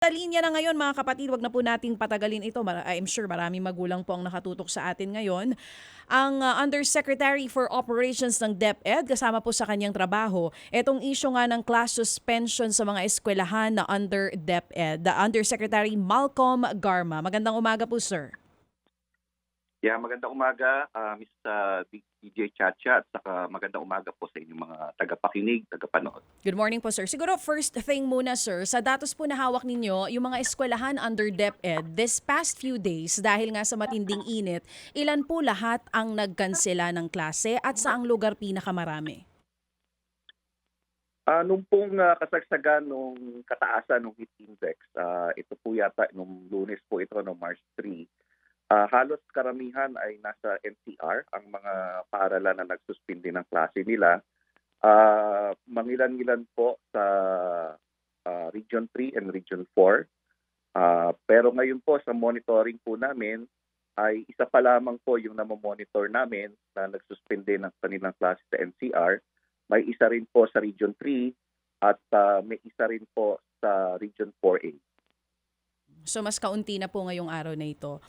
Sa linya na ngayon mga kapatid, wag na po nating patagalin ito. I'm sure maraming magulang po ang nakatutok sa atin ngayon. Ang Undersecretary for Operations ng DepEd, kasama po sa kanyang trabaho, itong issue nga ng class suspension sa mga eskwelahan na under DepEd. The Undersecretary Malcolm Garma. Magandang umaga po, sir. Yeah, magandang umaga, Ms. DJ Chacha, at saka magandang umaga po sa inyong mga tagapakinig, tagapanood. Good morning po, sir. Siguro first thing muna, sir, sa datos po na hawak ninyo, yung mga eskwelahan under DepEd, this past few days, dahil nga sa matinding init, ilan po lahat ang nagkansela ng klase at saang lugar pinakamarami? Nung pong kasagsagan nung kataasan ng heat index, ito po yata nung Lunes po ito, no March 3, halos karamihan ay nasa NCR, ang mga paaralan na nagsuspindi ng klase nila. Mangilan-ngilan po sa Region 3 and Region 4. Pero ngayon po sa monitoring po namin, ay isa pa lamang po yung namomonitor namin na nagsuspindi ng kanilang klase sa NCR. May isa rin po sa Region 3 at may isa rin po sa Region 4A. So mas kaunti na po ngayong araw na ito.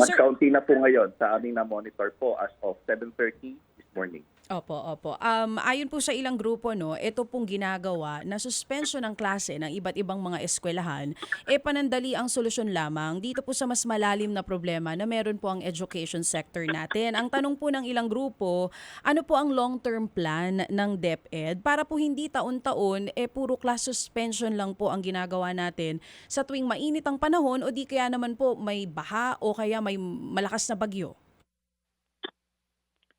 Mas Sir, kaunti na po ngayon sa aming na-monitor po as of 7:30 this morning. opo. Ayon po sa ilang grupo, no, ito pong ginagawa na suspension ng klase ng iba't ibang mga eskwelahan, panandali ang solusyon lamang dito po sa mas malalim na problema na meron po ang education sector natin. Ang tanong po ng ilang grupo, ano po ang long-term plan ng DepEd para po hindi taon-taon, puro class suspension lang po ang ginagawa natin sa tuwing mainit ang panahon o di kaya naman po may baha o kaya may malakas na bagyo?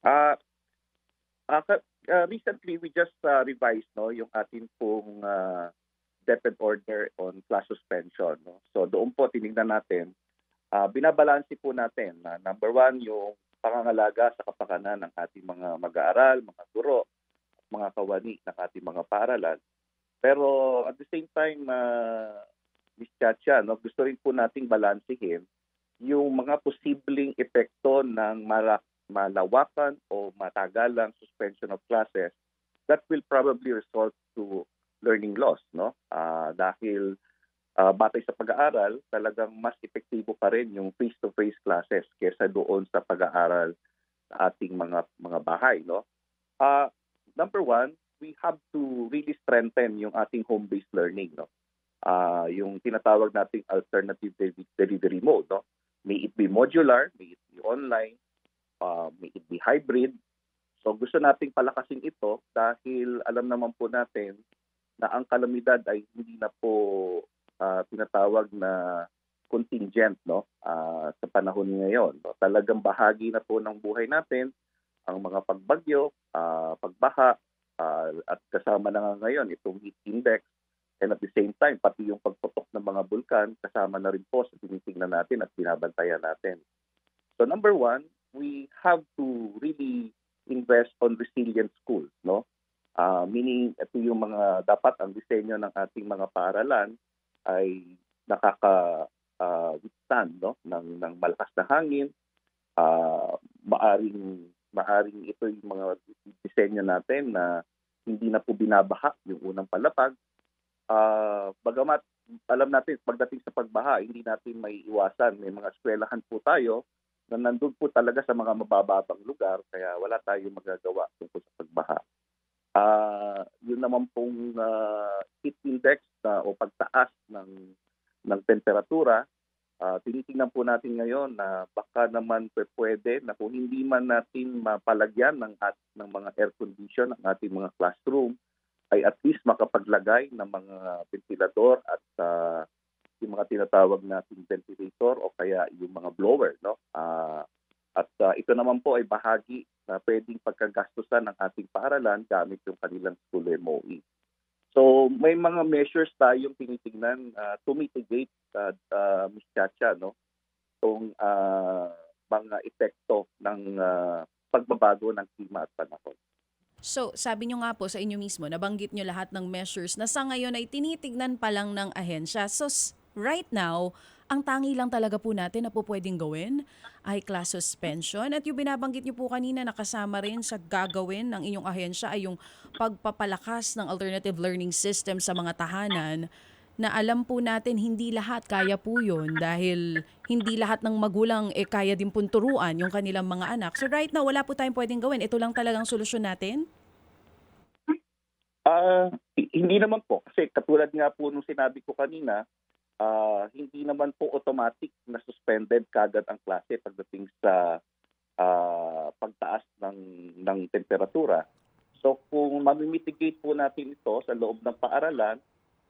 Ah, Recently, we just revised yung ating pong DepEd order on class suspension. No? So doon po tinignan natin, binabalanse po natin na number one, yung pangangalaga sa kapakanan ng ating mga mag-aaral, mga guro, at mga kawani ng ating mga paaralan. Pero at the same time, Ms. Chacha, no, gusto rin po nating balansehin yung mga posibleng epekto ng malawakan o matagalang suspension of classes that will probably result to learning loss, no? Dahil batay sa pag-aaral, talagang mas epektibo pa rin yung face-to-face classes kaysa doon sa pag-aaral sa ating mga bahay, no? Number one, we have to really strengthen yung ating home-based learning, no? Yung tinatawag nating alternative delivery mode, no? May it be modular, may it be online, may it be hybrid. So gusto nating palakasin ito dahil alam naman po natin na ang kalamidad ay hindi na po tinatawag na contingent, no, sa panahon ngayon. No? Talagang bahagi na po ng buhay natin ang mga pagbagyo, pagbaha, at kasama na nga ngayon itong heat index, and at the same time pati yung pagputok ng mga bulkan kasama na rin po sa tinitingnan natin at binabantayan natin. So number one, we have to really invest on resilient schools, no? Meaning ito yung mga dapat ang disenyo ng ating mga paaralan ay withstand, no, ng malakas na hangin. Maaring ito yung mga disenyo natin na hindi na po binabaha yung unang palapag. Bagamat alam natin pagdating sa pagbaha, hindi natin may iwasan. May mga eskwelahan po tayo na nandun po talaga sa mga mabababang lugar, kaya wala tayong magagawa tungkol sa pagbaha. Yun naman pong heat index o pagtaas ng temperatura, tinitingnan po natin ngayon na baka naman pwede na kung hindi man natin mapalagyan ng mga air condition ang ating mga classroom, ay at least makapaglagay ng mga ventilador at yung mga tinatawag nating ventilator o kaya yung mga blower, no? At ito naman po ay bahagi na pwedeng pagkagastusan ng ating paaralan gamit yung kanilang school MOE. So may mga measures tayong tinitingnan to mitigate, Ms. Chacha, no? Itong mga epekto ng pagbabago ng klima at panahon. So, sabi nyo nga po sa inyo mismo, nabanggit nyo lahat ng measures na sa ngayon ay tinitignan pa lang ng ahensya. So, right now, ang tangi lang talaga po natin na po pwedeng gawin ay class suspension. At yung binabanggit nyo po kanina, nakasama rin sa gagawin ng inyong ahensya ay yung pagpapalakas ng alternative learning system sa mga tahanan. na alam po natin hindi lahat kaya po yun dahil hindi lahat ng magulang kaya din pong turuan yung kanilang mga anak. So right now, wala po tayong pwedeng gawin. Ito lang talagang solusyon natin? Hindi naman po. Kasi katulad nga po nung sinabi ko kanina, hindi naman po automatic na suspended kagad ang klase pagdating sa pagtaas ng temperatura. So kung mamimitigate po natin ito sa loob ng paaralan,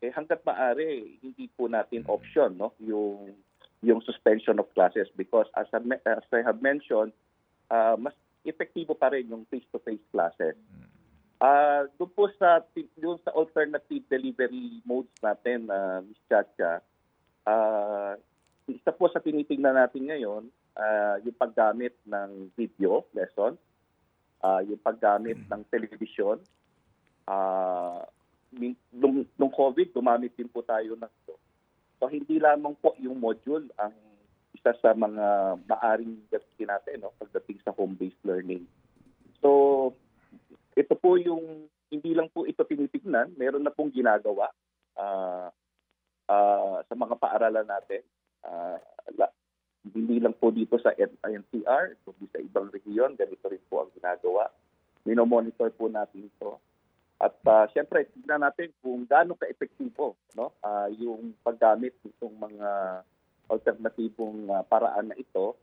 hangga't maaari hindi po natin option no yung suspension of classes because as I have mentioned, mas epektibo pa rin yung face-to-face classes. Doon sa alternative delivery modes natin, Ms. Chacha, isa po sa tinitingnan natin ngayon, yung paggamit ng video lesson, yung paggamit ng television. Nung COVID, gumamit din po tayo ng ito. So hindi lamang po yung module ang isa sa mga maaring gamitin natin pagdating sa home-based learning. So ito po yung, hindi lang po ito tinitignan, meron na pong ginagawa sa mga paaralan natin. Hindi lang po dito sa NCR, kundi sa ibang rehiyon, ganito rin po ang ginagawa. Minomonitor po natin ito. At siyempre, tignan natin kung gaano ka-epektibo yung paggamit nitong mga alternatibong paraan na ito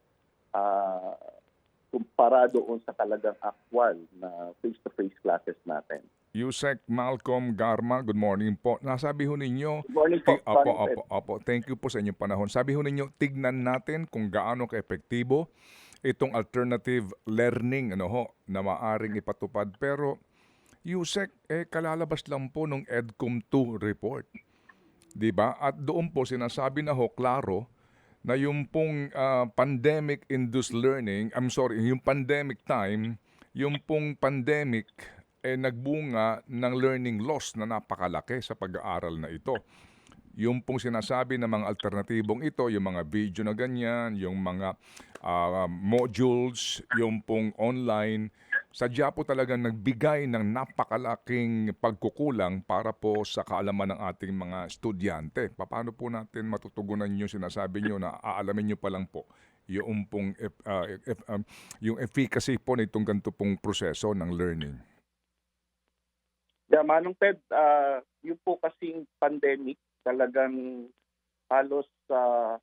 kumpara doon sa talagang actual na face-to-face classes natin. Yusek Malcolm Garma, good morning po. Nasabi ho ninyo, Good morning po. Opo. Thank you po sa inyong panahon. Sabi ho ninyo, tignan natin kung gaano ka-epektibo itong alternative learning na maaring ipatupad. Pero Yusek, kalalabas lang po ng EDCOM 2 report. Diba? At doon po sinasabi na klaro, na yung pong pandemic-induced learning, yung pandemic time, yung pong pandemic nagbunga ng learning loss na napakalaki sa pag-aaral na ito. Yung pong sinasabi ng mga alternatibong ito, yung mga video na ganyan, yung mga modules, yung pong online, sadya po talagang nagbigay ng napakalaking pagkukulang para po sa kaalaman ng ating mga estudyante. Paano po natin matutugunan yung sinasabi nyo na aalamin nyo pa lang po yung pong yung efficacy po na itong ganito pong proseso ng learning? Yeah, Manong Ted, yung po kasing pandemic talagang halos 1-2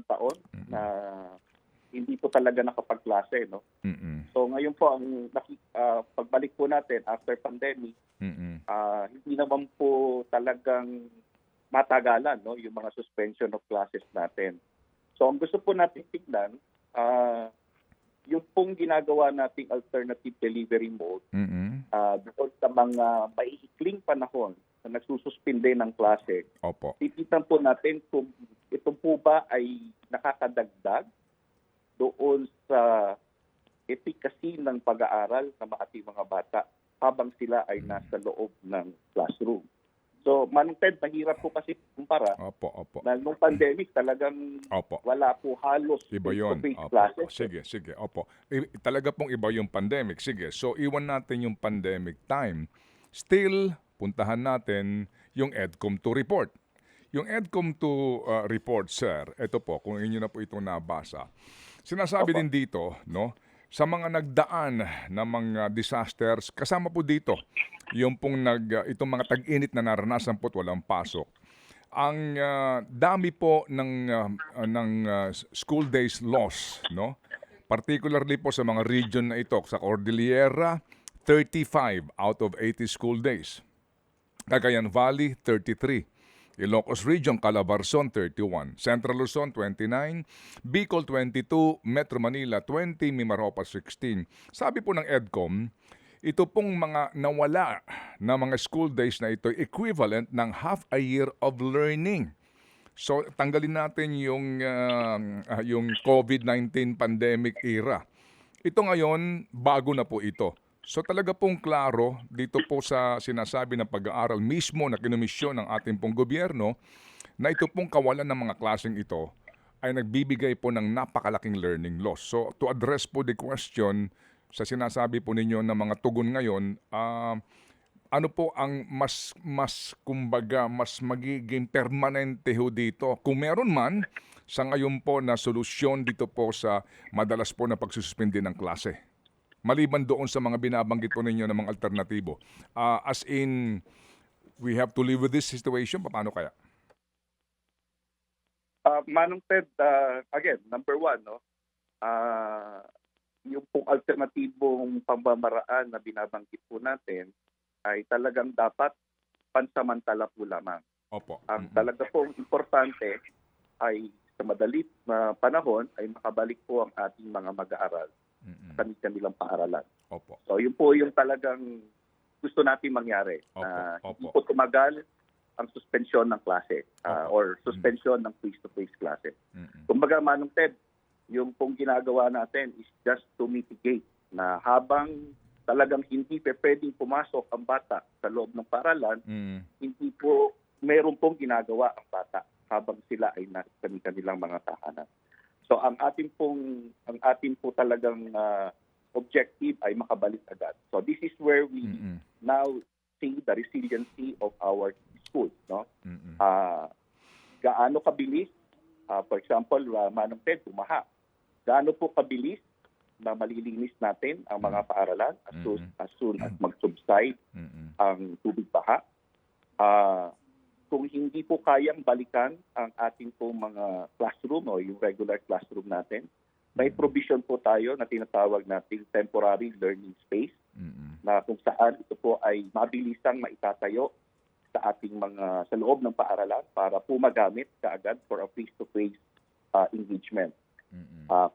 taon na hindi po talaga nakapagklase, no? So ngayon po ang pagbalik po natin after pandemic, hindi naman po talagang matagalan yung mga suspension of classes natin. So ang gusto po natin tignan, yung pong ginagawa nating alternative delivery mode, doon sa mga maiikling panahon na nagsususpinde ng klase, titignan po natin kung ito po ba ay nakakadagdag doon sa efficacy ng pag-aaral ng ating mga bata habang sila ay nasa loob ng classroom. So, Manong Ted, mahirap po kasi kumpara na nung pandemic talagang wala po halos face-to-face classes. Sige. Talaga pong iba yung pandemic. Sige, so iwan natin yung pandemic time. Still, puntahan natin yung EDCOM 2 report. Yung EDCOM 2 report, sir, ito po, kung inyo na po itong nabasa. Sinasabi din dito, sa mga nagdaan na mga disasters, kasama po dito yung pong itong mga tag-init na naranasan po at walang pasok. Ang dami po ng school days loss, particularly po sa mga region na ito, sa Cordillera, 35 out of 80 school days. Cagayan Valley, 33. Ilocos Region, Calabarzon, 31. Central Luzon, 29. Bicol, 22. Metro Manila, 20. Mimaropa, 16. Sabi po ng EDCOM, ito pong mga nawala na mga school days na ito equivalent ng half a year of learning. So, tanggalin natin yung COVID-19 pandemic era. Ito ngayon, bago na po ito. So talaga pong klaro dito po sa sinasabi ng pag-aaral mismo na kinomisyon ng ating pong gobyerno na ito pong kawalan ng mga klaseng ito ay nagbibigay po ng napakalaking learning loss. So to address po the question sa sinasabi po ninyo ng mga tugon ngayon, ano po ang kumbaga mas magiging permanente ho dito? Kung meron man sa ngayon po na solusyon dito po sa madalas po na pagsususpindi ng klase. Maliban doon sa mga binabanggit po ninyo ng mga alternatibo. As in, we have to live with this situation, paano kaya? Manong Ted, again, number one, no, yung pong alternatibong pamamaraan na binabanggit po natin ay talagang dapat pansamantala po lamang. Opo. Ang talaga pong importante ay sa madalit na panahon ay makabalik po ang ating mga mag-aaral sa kanilang paaralan. Opo. So yun po yung talagang gusto natin mangyari. Hindi po tumagal ang suspensyon ng klase or suspension ng face-to-face klase. Kumbaga, Manong Ted, yung pong ginagawa natin is just to mitigate na habang talagang hindi pwedeng pumasok ang bata sa loob ng paaralan, hindi po meron pong ginagawa ang bata habang sila ay nasa kanilang mga tahanan. So ang ating po talagang objective ay makabalik agad. So this is where we now see the resiliency of our schools, no? Gaano kabilis, for example, Manong Ted, bumaha. Gaano po kabilis na malilinis natin ang mga paaralan as soon as mag-subside ang tubig baha. Kung hindi po kayang balikan ang ating pong mga classroom o yung regular classroom natin, may provision po tayo na tinatawag nating temporary learning space na kung saan ito po ay mabilisang maitatayo sa ating sa loob ng paaralan para po magamit kaagad for a face-to-face engagement.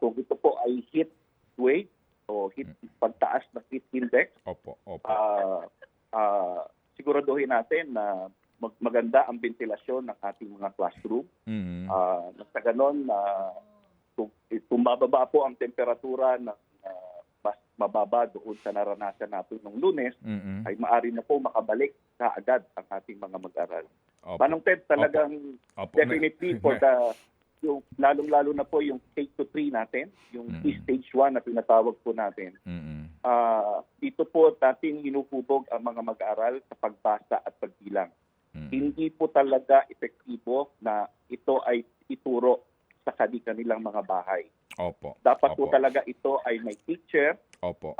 Kung ito po ay heat wave o pagtaas ng heat index, siguraduhin natin na maganda ang ventilasyon ng ating mga classroom. Sa ganon, kung bababa po ang temperatura ng mas mababa doon sa naranasan natin ng Lunes, ay maaari na po makabalik kaagad ang ating mga mag-aral. Manong Ted, talagang definitely for yung lalong-lalo na po yung stage 2-3 natin, yung stage 1 na tinatawag po natin. Dito po natin hinupubog ang mga mag-aaral sa pagbasa at pagbilang. Hindi po talaga epektibo na ito ay ituro sa kanilang mga bahay. Dapat po talaga ito ay may teacher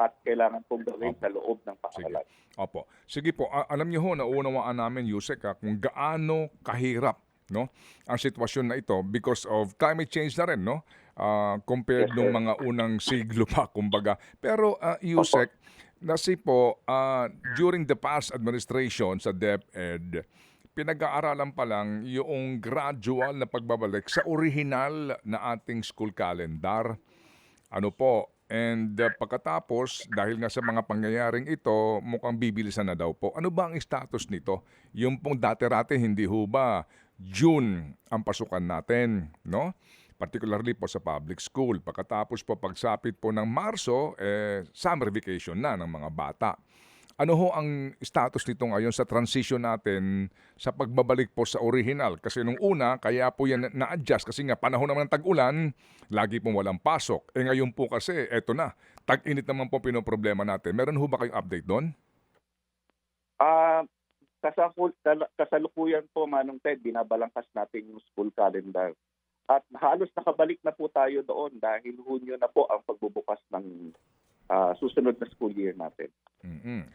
at kailangan pong gawin sa loob ng paaralan. Sige po, alam niyo ho, naunawaan namin, Yusek, kung gaano kahirap, no, ang sitwasyon na ito because of climate change na rin, no? Compared nung mga unang siglo pa, kumbaga. Pero, Yusek, during the past administration sa DepEd, pinag-aaralan pa lang yung gradual na pagbabalik sa orihinal na ating school calendar. And pagkatapos, dahil nga sa mga pangyayaring ito, mukhang bibilisan na daw po. Ano ba ang status nito? Yung pong dati-rati, hindi ho ba June ang pasukan natin, no? Particularly po sa public school. Pagkatapos po pagsapit po ng Marso, summer vacation na ng mga bata. Ano ho ang status nito ngayon sa transition natin sa pagbabalik po sa original? Kasi nung una, kaya po yan na-adjust kasi nga panahon naman ng tag-ulan, lagi pong walang pasok. Ngayon po kasi, eto na, tag-init naman po pinoproblema natin. Meron ho ba kayong update doon? Kasalukuyan po, Manong Ted, binabalangkas natin yung school calendar. At halos nakabalik na po tayo doon dahil Hunyo na po ang pagbubukas ng susunod na school year natin.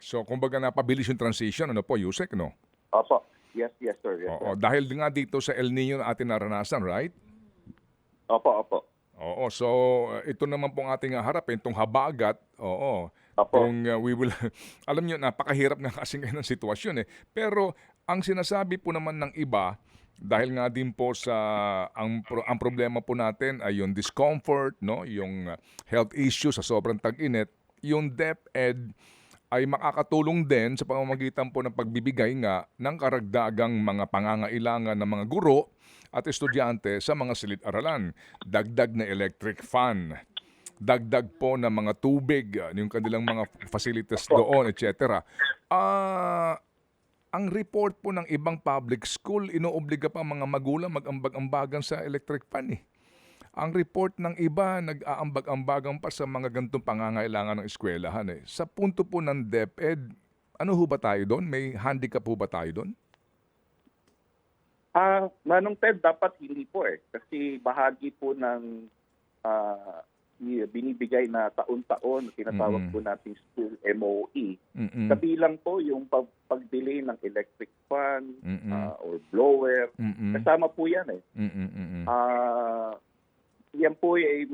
So, kumbaga napabilis yung transition, ano po, Yusek, no? Opo. Yes, sir. Yes, Oo, sir. dahil nga dito sa El Nino na ating naranasan, right? Opo. Oo, so ito naman pong ating harapin, itong habagat, Opo. kung we will, alam nyo, napakahirap nga kasi ngayon ang sitwasyon eh. Pero ang sinasabi po naman ng iba, dahil nga din po sa ang problema po natin ay yung discomfort, no, yung health issue sa sobrang tag-init, yung DepEd ay makakatulong din sa pamamagitan po ng pagbibigay nga ng karagdagang mga pangangailangan ng mga guro at estudyante sa mga silid-aralan. Dagdag na electric fan, dagdag po ng mga tubig, yung kanilang mga facilities doon, etc. Ang report po ng ibang public school, inoobliga pa mga magulang mag-ambag-ambagan sa electric fan eh. Ang report ng iba, nag-aambag-ambagan pa sa mga ganitong pangangailangan ng eskwelahan eh. Sa punto po ng DepEd, Ano ho ba tayo doon? May handicap ho ba tayo doon? Manong Ted, dapat hindi po eh. Kasi bahagi po ng binibigay na taon-taon, tinatawag po nating school MOE. Mm-mm. Kabilang po yung pagbili ng electric fan Mm-mm. or blower. Mm-mm. Kasama po yan eh. Mm-mm. Yan po ay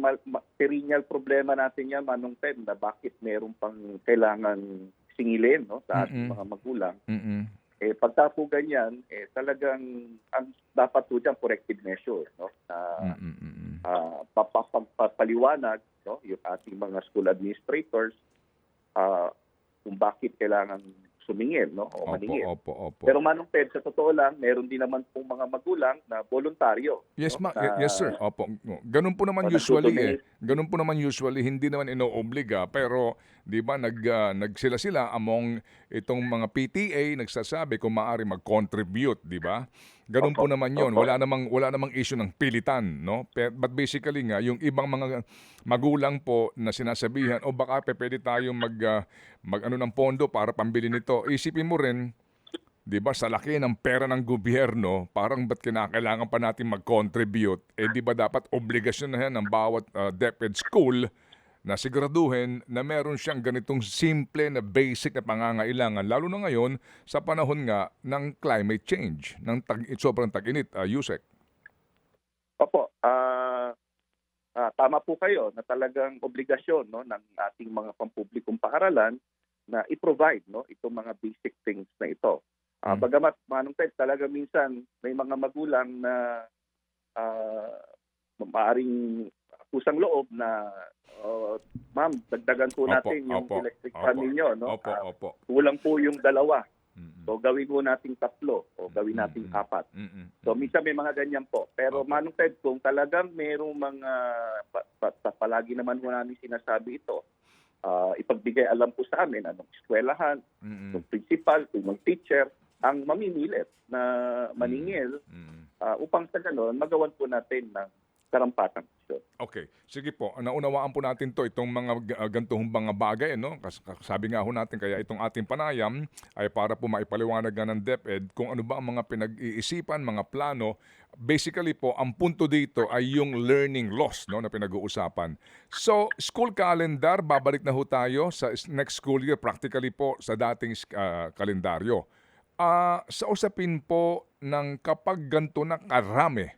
perennial problema natin yan, Manong Ted, na bakit meron pang kailangan singilin no, sa ating mga magulang. Mm-mm. Pagka po ganyan, talagang ang dapat po dyan corrective measure. No? Papaliwanag no, yung ating mga school administrators kung bakit kailangan sumingil no, o maningil. Opo. Pero Manong Ted, sa totoo lang, meron din naman pong mga magulang na voluntaryo. Yes, no, yes sir. Opo. Ganun po naman o usually nagdo-donate. Ganun po naman usually, hindi naman inoobliga, pero 'di ba nagsila among itong mga PTA nagsasabi kung maaari mag-contribute, 'di ba? Ganun po Opo, naman 'yon. opo. Wala namang issue ng pilitan, no? But basically nga yung ibang mga magulang po na sinasabihan, o baka pwede tayong mag-ano ng pondo para pambili nito. Isipin mo rin, 'di ba, sa laki ng pera ng gobyerno, parang ba't kinakailangan pa natin mag-contribute? 'Di ba dapat obligasyon na yan ng bawat DepEd school na siguraduhin na meron siyang ganitong simple na basic na pangangailangan, lalo na ngayon sa panahon nga ng climate change, ng sobrang tag-init, Yusek. Opo. Tama po kayo na talagang obligasyon no, ng ating mga pampublikong paaralan na i-provide no, itong mga basic things na ito. Bagamat, Manong Ted, talaga minsan may mga magulang na maaaring kusang loob na ma'am, dagdagan po natin yung electric fan ninyo. No? Opo. Kulang po yung dalawa. So gawin po nating 3 o gawin nating 4. So minsan may mga ganyan po. Pero Manong Ted, kung talagang merong mga, palagi naman mo namin sinasabi ito, ipagbigay alam po sa amin anong eskwelahan, yung principal, yung teacher, ang mamimilit na maningil upang sa gano'n magawan po natin ng karampatang aksyon. Okay. Sige po. Naunawaan po natin to itong mga ganitong mga bagay. No? Sabi nga ho natin, kaya itong ating panayam ay para po maipaliwanag nga ng DepEd kung ano ba ang mga pinag-iisipan, mga plano. Basically po, ang punto dito ay yung learning loss no, na pinag-uusapan. So, school calendar, babalik na ho tayo sa next school year, practically po sa dating kalendaryo. Sa usapin po ng kapag ganito na karami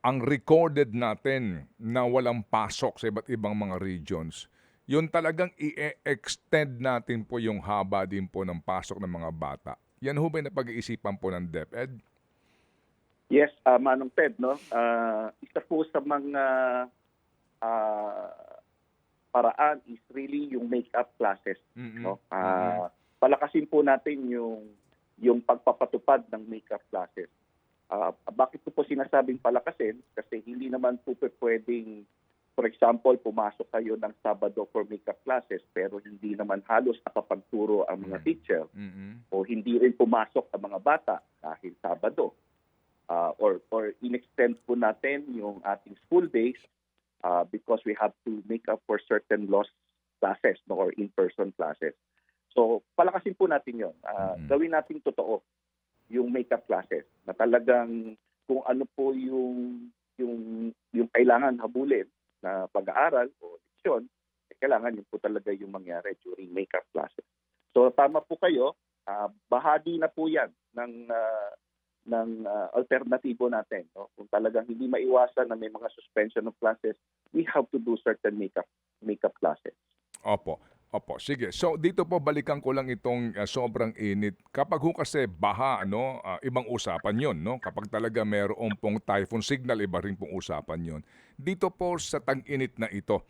ang recorded natin na walang pasok sa iba't ibang mga regions, yun talagang i-extend natin po yung haba din po ng pasok ng mga bata. Yan ho ba yung napag-iisipan po ng DepEd? Yes, Manong Ted, no? Isa po sa mga paraan is really yung make-up classes. No? Palakasin po natin yung pagpapatupad ng make-up classes. Bakit ko po sinasabing palakasin? Kasi hindi naman po pwedeng, for example, pumasok kayo ng Sabado for makeup classes pero hindi naman halos nakapagturo ang mga teacher o hindi rin pumasok ang mga bata dahil Sabado. Or in-extend po natin yung ating school days because we have to make up for certain lost classes no, or in-person classes. So, palakasin po natin yun. Gawin natin totoo yung makeup classes na talagang kung ano po yung kailangan habulin na pag-aaral o leksyon, kailangan yun po talaga yung mangyari during makeup classes. So tama po kayo, bahagi na po yan ng alternatibo natin. No? Kung talagang hindi maiwasan na may mga suspension of classes, we have to do certain makeup classes. Opo, sige. So dito po balikan ko lang itong sobrang init. Kapag ho kasi baha, no, ibang usapan yon, no? Kapag talaga mayroong pong typhoon signal, iba rin pong usapan yon. Dito po sa tag-init na ito,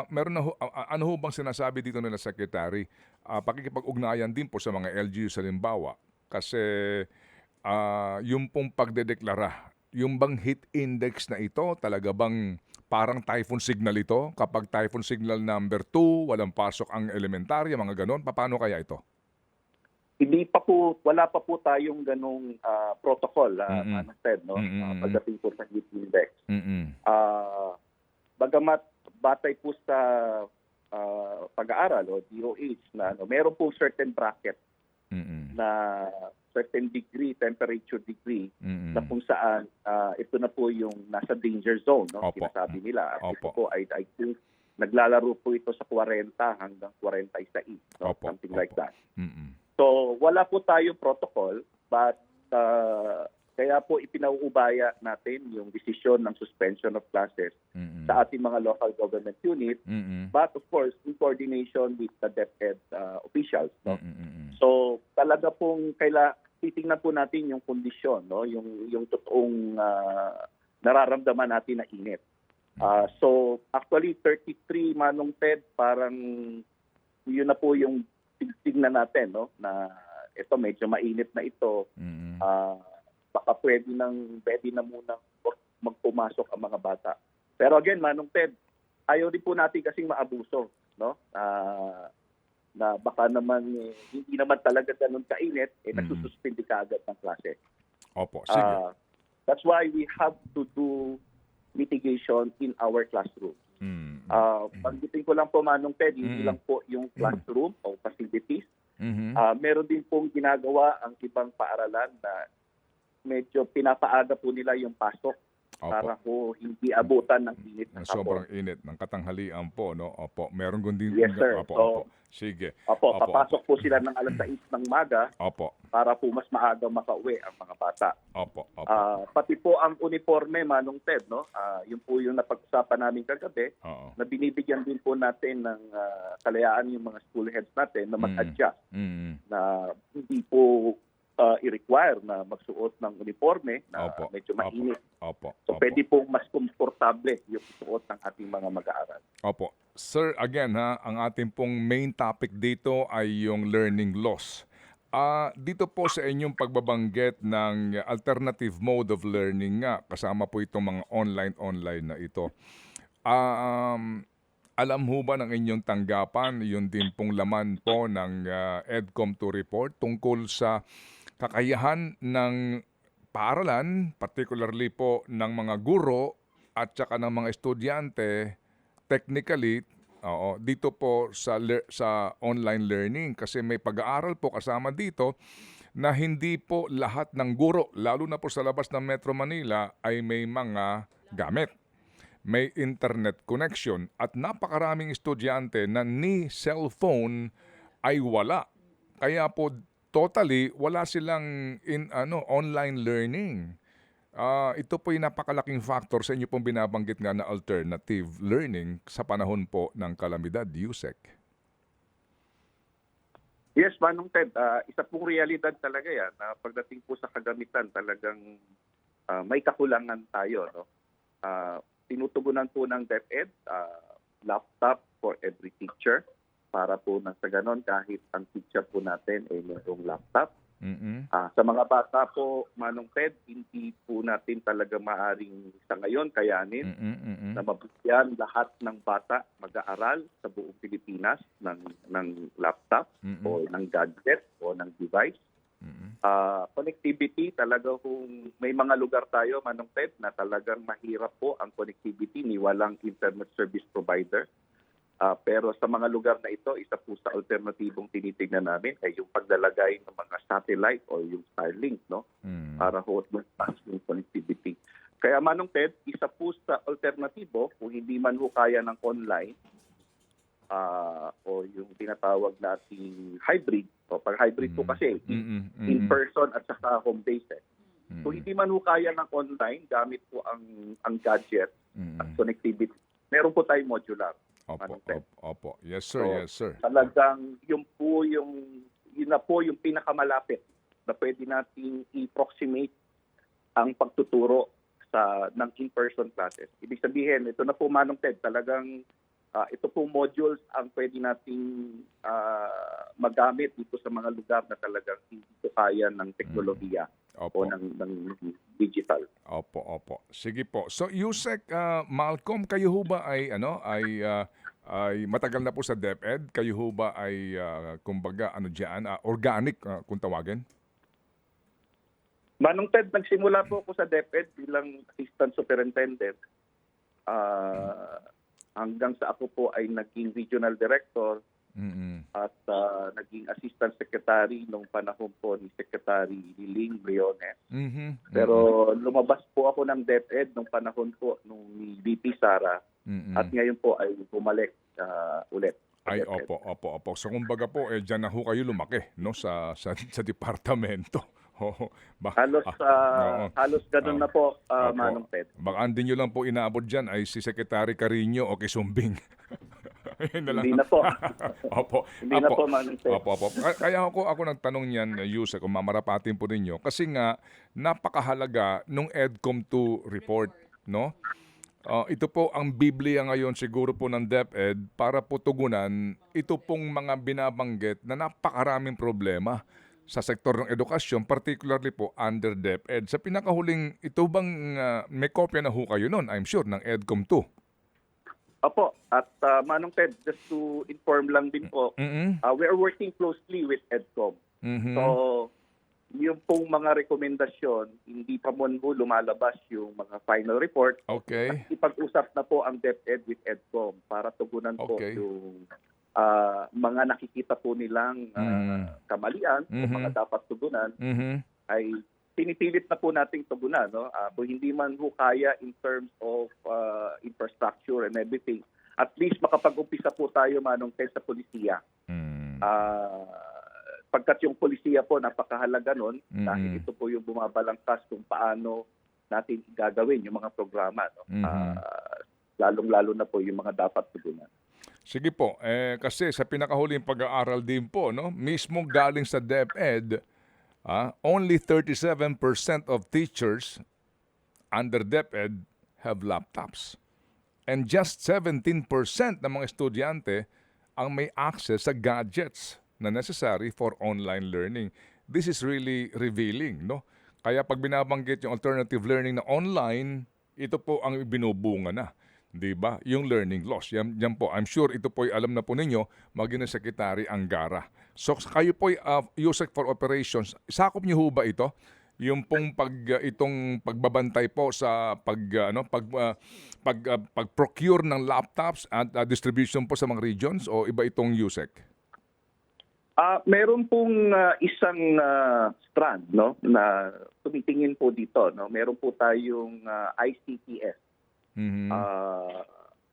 meron na ano ho bang sinasabi dito nila Secretary? Pakikipag-ugnayan din po sa mga LGU sa Limbawa. Kasi yung pong pagdedeklara, yung bang heat index na ito, talaga bang parang typhoon signal ito? Kapag typhoon signal number 2, walang pasok ang elementarya, mga ganon. Paano kaya ito? Wala pa po tayong ganong protocol, Ted, no? Pagdating po sa heat index. Bagamat batay po sa pag-aaral o DOH na meron pong certain bracket Mm-mm. na certain degree, temperature degree, Mm-mm. na kung saan ito na po yung nasa danger zone, no? Opo. Sinasabi nila. At ito Opo. po ay I think naglalaro po ito sa 40 hanggang 46, no? Opo. Something like Opo. that. Mm-mm. So wala po tayong protocol, but kaya po ipinauubaya natin yung desisyon ng suspension of classes Mm-mm. sa ating mga local government unit, Mm-mm. but of course in coordination with the DepEd officials, no? Mm-mm. So talaga pong titingnan po natin yung kondisyon, no, yung totoong nararamdaman natin na init. So actually 33 Manong Ted, parang yun na po yung tignan natin, no, na ito medyo mainit na ito. Mm-mm. Baka pwede na muna magpumasok ang mga bata. Pero again, Manong Ted, ayaw din po natin kasing maabuso, no? Na baka naman hindi naman talaga ganun kainit, nagsususpindi ka agad ng klase. Opo, sige. That's why we have to do mitigation in our classroom. Mm. Pagdating ko lang po, Manong Ted, hindi lang po yung classroom o facilities. Mhm. Meron din pong ginagawa ang ibang paaralan na medyo pinapaaga po nila yung pasok para po hindi abutan ng init ng Sobrang hapon. init ng katanghalian po, no? Opo, meron din. Yes, sir. Opo, So, opo. Sige. Opo, papasok po sila ng alas 6 ng maga Opo, para po mas maaga makauwi ang mga bata. opo, opo. Pati po ang uniforme, Manong Ted, no? Yun po yung napag-usapan namin kagabi, Oo. na binibigyan din po natin ng kalayaan yung mga school heads natin na mag-adjust, Mm. na hindi po i-require na magsuot ng uniforme na Opo. medyo mainit. Opo. So Opo. pwede pong mas komportable yung suot ng ating mga mag-aaral. Opo. Sir, again ha, ang ating pong main topic dito ay yung learning loss. Dito po sa inyong pagbabanggit ng alternative mode of learning nga, kasama po itong mga online na ito. Alam ho ba ng inyong tanggapan, yun din pong laman po ng EDCOM2 report tungkol sa kakayahan ng paaralan, particularly po ng mga guro at saka ng mga estudyante, technically, dito po sa online learning, kasi may pag-aaral po kasama dito na hindi po lahat ng guro, lalo na po sa labas ng Metro Manila, ay may mga gamit. May internet connection at napakaraming estudyante na ni cellphone ay wala. Kaya po totally wala silang online learning. Ito po yung napakalaking factor sa inyo pong binabanggit nga na alternative learning sa panahon po ng kalamidad, Yusek. Yes, Manong Ted, isa pong realidad talaga yan. Pagdating po sa kagamitan, talagang may kakulangan tayo, no? Tinutugunan po ng DepEd, laptop for every teacher, para po nang sa ganon kahit ang teacher po natin ay mayroong laptop. Mm-mm. Sa mga bata po, Manong Ted, hindi po natin talaga maaring sa ngayon kayanin Mm-mm. na mabigyan lahat ng bata mag-aaral sa buong Pilipinas ng laptop o ng gadget o ng device. Connectivity, talaga kung may mga lugar tayo, Manong Ted, na talagang mahirap po ang connectivity ni walang internet service provider. Pero sa mga lugar na ito, isa po sa alternatibong tinitignan namin ay yung paglalagay ng mga satellite o yung Starlink, no? Para ho mas yung connectivity. Kaya Manong Ted, isa po sa alternatibo, kung hindi man ho kaya ng online, o yung tinatawag nating hybrid. So pag hybrid po kasi, in person at saka home base. Kung hindi man ho kaya ng online, gamit po ang gadget at connectivity, meron po tayong modular. Opo. Yes, sir. So, yes, sir. Talagang yun na po yung pinakamalapit na pwede nating i-proximate ang pagtuturo ng in-person classes. Ibig sabihin, ito na po, Manong Ted, talagang ito pong modules ang pwede nating magamit dito sa mga lugar na talagang hindi po kaya ng teknolohiya o ng digital. Opo. Sige po. So, Yusek, Malcolm, kayo ho ba ay matagal na po sa DepEd? Kayo ho ba ay kumbaga organic kung tawagin? Manong Ted, nagsimula po ako sa DepEd bilang assistant superintendent. hanggang sa ako po ay naging regional director at naging assistant secretary nung panahon po ni Secretary Liling Briones. Pero lumabas po ako ng DepEd nung panahon po nung ni VP Sara at ngayon po ay bumalik ulit. Ay, opo. So kumbaga po, dyan na ho kayo lumaki, no, sa departamento. Oo. Halos oo. halos ganun na po, Opo. Manong Ted. Baka hindi nyo lang po inaabot dyan ay si Secretary Carino o Kisumbing. Ayun lang. Hindi na po. Opo. Hindi na po, Manong Ted. Opo. Kaya ako nagtanong niyan, Yusek, kung mamarapatin po ninyo. Kasi nga, napakahalaga nung EDCOM2 report, no? Ito po ang Biblia ngayon siguro po ng DepEd para po tugunan ito pong mga binabanggit na napakaraming problema sa sektor ng edukasyon, particularly po under DepEd. Sa pinakahuling, ito bang may kopya na ho kayo nun, I'm sure, ng EDCOM2? Opo. At Manong Ted, just to inform lang din po, we are working closely with EDCOM. So, yung pong mga rekomendasyon, hindi pa mo lumalabas yung mga final report. Okay. Ipag-usap na po ang DepEd with EDCOM para tugunan po Okay. yung mga nakikita po nilang kamalian o mga dapat tugunan ay pinipilit na po nating tugunan. No? Kung hindi man po kaya in terms of infrastructure and everything, at least makapag-umpisa po tayo, Manong Ted, sa polisiya. Pagkat yung polisiya po napakahalaga nun dahil ito po yung bumabalangkas kung paano natin gagawin yung mga programa. No? Lalong-lalo na po yung mga dapat tugunan. Sige po, kasi sa pinakahuling pag-aaral din po, no, mismo galing sa DepEd, only 37% of teachers under DepEd have laptops. And just 17% ng mga estudyante ang may access sa gadgets na necessary for online learning. This is really revealing, no? Kaya pag binabanggit yung alternative learning na online, ito po ang binubunga na. 'Di ba? Yung learning loss. Yan po. I'm sure ito po ay alam na po ninyo, maging Secretary Angara. So kayo po USEC for Operations, sakop niyo ho ba ito? Yung pong itong pagbabantay po sa pag-procure ng laptops at distribution po sa mga regions o iba itong USEC? Meron pong isang strand, no, na tumitingin po dito. No? Meron po tayong ICTS.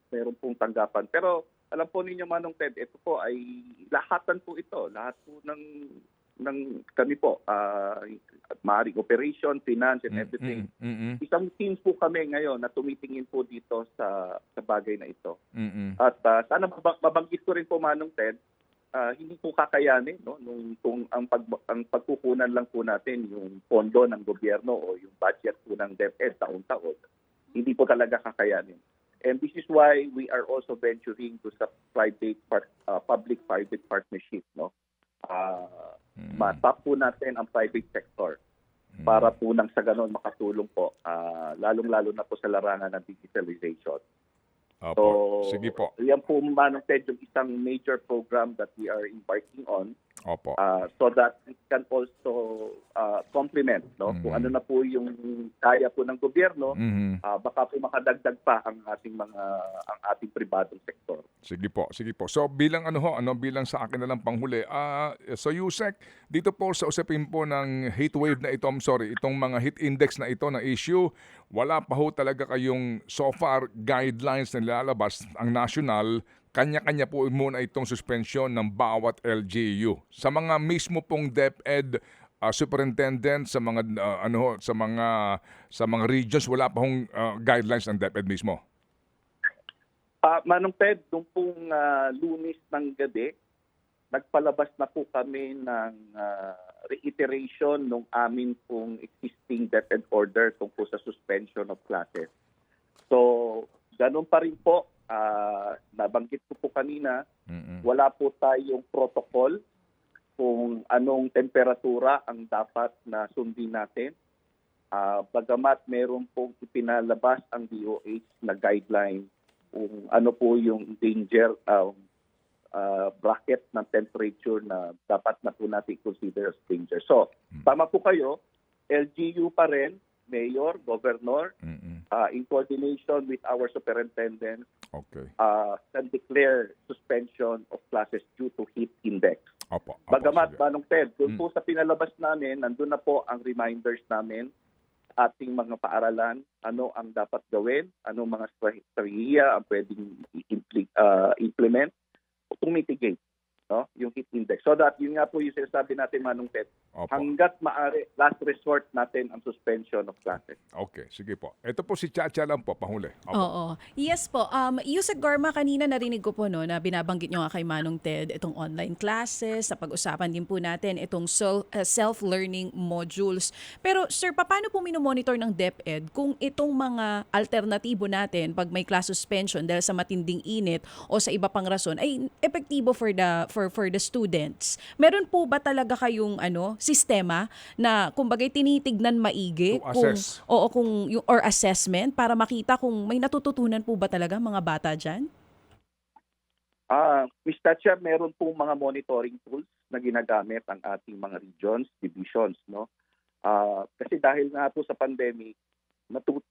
Meron pong tanggapan. Pero alam po ninyo, Manong Ted, ito po ay lahatan po ito. Lahat po ng kami po, maaaring operation, finance, and everything. Isang team po kami ngayon na tumitingin po dito sa bagay na ito. At sana mabanggit ko rin po, Manong Ted, hindi po kakayanin, no, kung ang pagkukunan lang po natin yung pondo ng gobyerno o yung budget po ng DepEd taon-taon, hindi po talaga kakayanin. And this is why we are also venturing to sa public-private partnership, no. Matap po natin ang private sector para po nang sa ganon makatulong po, lalong-lalo na po sa larangan ng digitalization. Opo. Sige po. Yan po, Manong Ted, yung isang major program that we are embarking on. Opo. So that it can also complement, no? Kung ano na po yung kaya po ng gobyerno, baka po makadagdag pa ang ating pribadong sektor. Sige po. So bilang bilang sa akin na lang panghuli. So USEC, dito po sa usapin po ng heat wave na ito, itong mga heat index na ito na issue, wala pa ho talaga kayong so far guidelines na nilalabas ang national. Kanya-kanya po muna itong suspension ng bawat LGU. Sa mga mismo pong DepEd superintendent sa mga sa mga regions, wala pa hong guidelines ng DepEd mismo. Manong Ted, nung pong Lunes ng gabi, nagpalabas na po kami ng reiteration ng amin pong existing DepEd order tungkol sa suspension of classes. So, ganun pa rin po. Nabanggit ko po kanina, wala po tayong protocol kung anong temperatura ang dapat na sundin natin. Bagamat meron pong ipinalabas ang DOH na guideline kung ano po yung danger bracket ng temperature na dapat na po natin consider as danger. So, tama po kayo, LGU pa rin, mayor, governor, in coordination with our superintendent, Okay. can declare suspension of classes due to heat index. Opo. Bagamat, Sige. Manong Ted, doon po sa pinalabas namin, nandun na po ang reminders namin ating mga paaralan, ano ang dapat gawin, anong mga strategiya ang pwedeng implement to mitigate, no, yung heat index. So that, yun nga po yung sinasabi natin, Manong Ted, Opo. hanggat maaari, last resort natin ang suspension of classes. Okay, sige po. Ito po si Chacha lang po, pahuli. Opo. Oo. Yes po. Yusek Garma, kanina narinig ko po no, na binabanggit nyo nga kay Manong Ted itong online classes, sa pag-usapan din po natin itong self-learning modules. Pero sir, paano po minomonitor ng DepEd kung itong mga alternatibo natin pag may class suspension dahil sa matinding init o sa iba pang rason ay epektibo for the students? Meron po ba talaga kayong sistema na kumbagay tinitignan maigi To assess. or assessment para makita kung may natututunan po ba talaga mga bata dyan? Ms. Tatcha, meron pong mga monitoring tools na ginagamit ang ating mga regions, divisions, no? Kasi dahil nga po sa pandemic,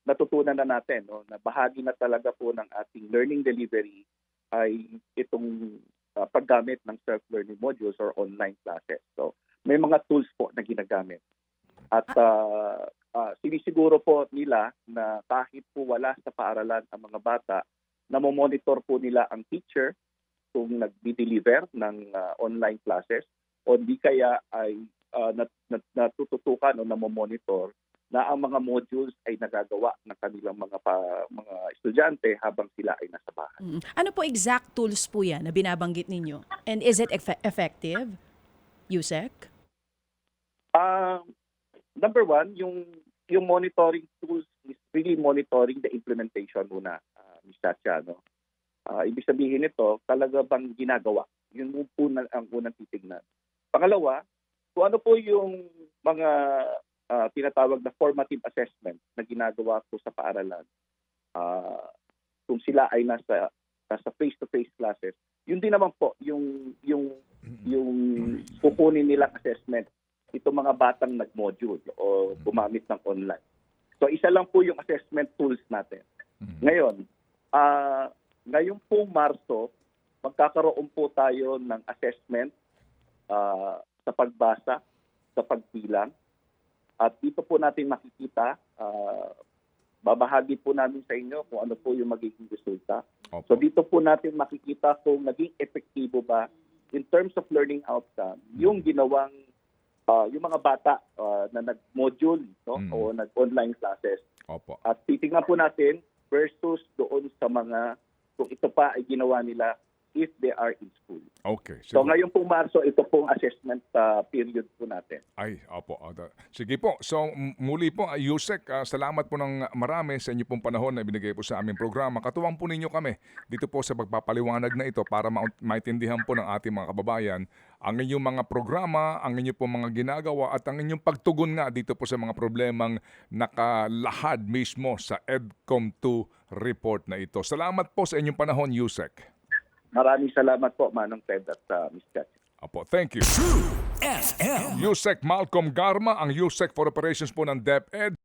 natutunan na natin, no, na bahagi na talaga po ng ating learning delivery ay itong paggamit ng self-learning modules or online classes. So, may mga tools po na ginagamit. At sinisiguro po nila na kahit po wala sa paaralan ang mga bata, namomonitor po nila ang teacher kung nagdi-deliver ng online classes o di kaya ay natututukan o namomonitor na ang mga modules ay nagagawa ng kanilang mga estudyante habang sila ay nasa bahay. Ano po exact tools po yan na binabanggit ninyo? And is it effective, Yusek? Number one, yung monitoring tools is really monitoring the implementation muna, Ms. Chacha, no? Ibig sabihin nito, talaga bang ginagawa? Yun po ang unang titignan. Pangalawa, kung ano po yung mga tinatawag na formative assessment na ginagawa po sa paaralan. Kung sila ay nasa face-to-face classes, yun din naman po yung kukunin nilang assessment itong mga batang nag-module o gumamit ng online. So isa lang po yung assessment tools natin. Ngayon, ngayon pong Marso, magkakaroon po tayo ng assessment sa pagbasa, sa pagbilang. At dito po natin makikita, babahagi po namin sa inyo kung ano po yung magiging resulta. Opo. So dito po natin makikita kung naging epektibo ba in terms of learning outcome yung ginawang yung mga bata na nag-module, no, o nag-online classes. Opo. At titingnan po natin versus doon sa mga kung ito pa ay ginawa nila if they are in school. Okay. So Sige. ngayon pong Marso, ito pong assessment period po natin. Ay, opo. Sige po. So, muli po, Yusek, salamat po ng marami sa inyo pong panahon na binigay po sa aming programa. Katuwang po ninyo kami dito po sa pagpapaliwanag na ito para maintindihan po ng ating mga kababayan ang inyong mga programa, ang inyong pong mga ginagawa at ang inyong pagtugon nga dito po sa mga problemang nakalahad mismo sa EDCOM2 report na ito. Salamat po sa inyong panahon, Yusek. Maraming salamat po, Manong Ted at Ms. Chacha. Apo, thank you. True FM. Yusek Malcolm Garma, ang Yusek for Operations po ng DepEd.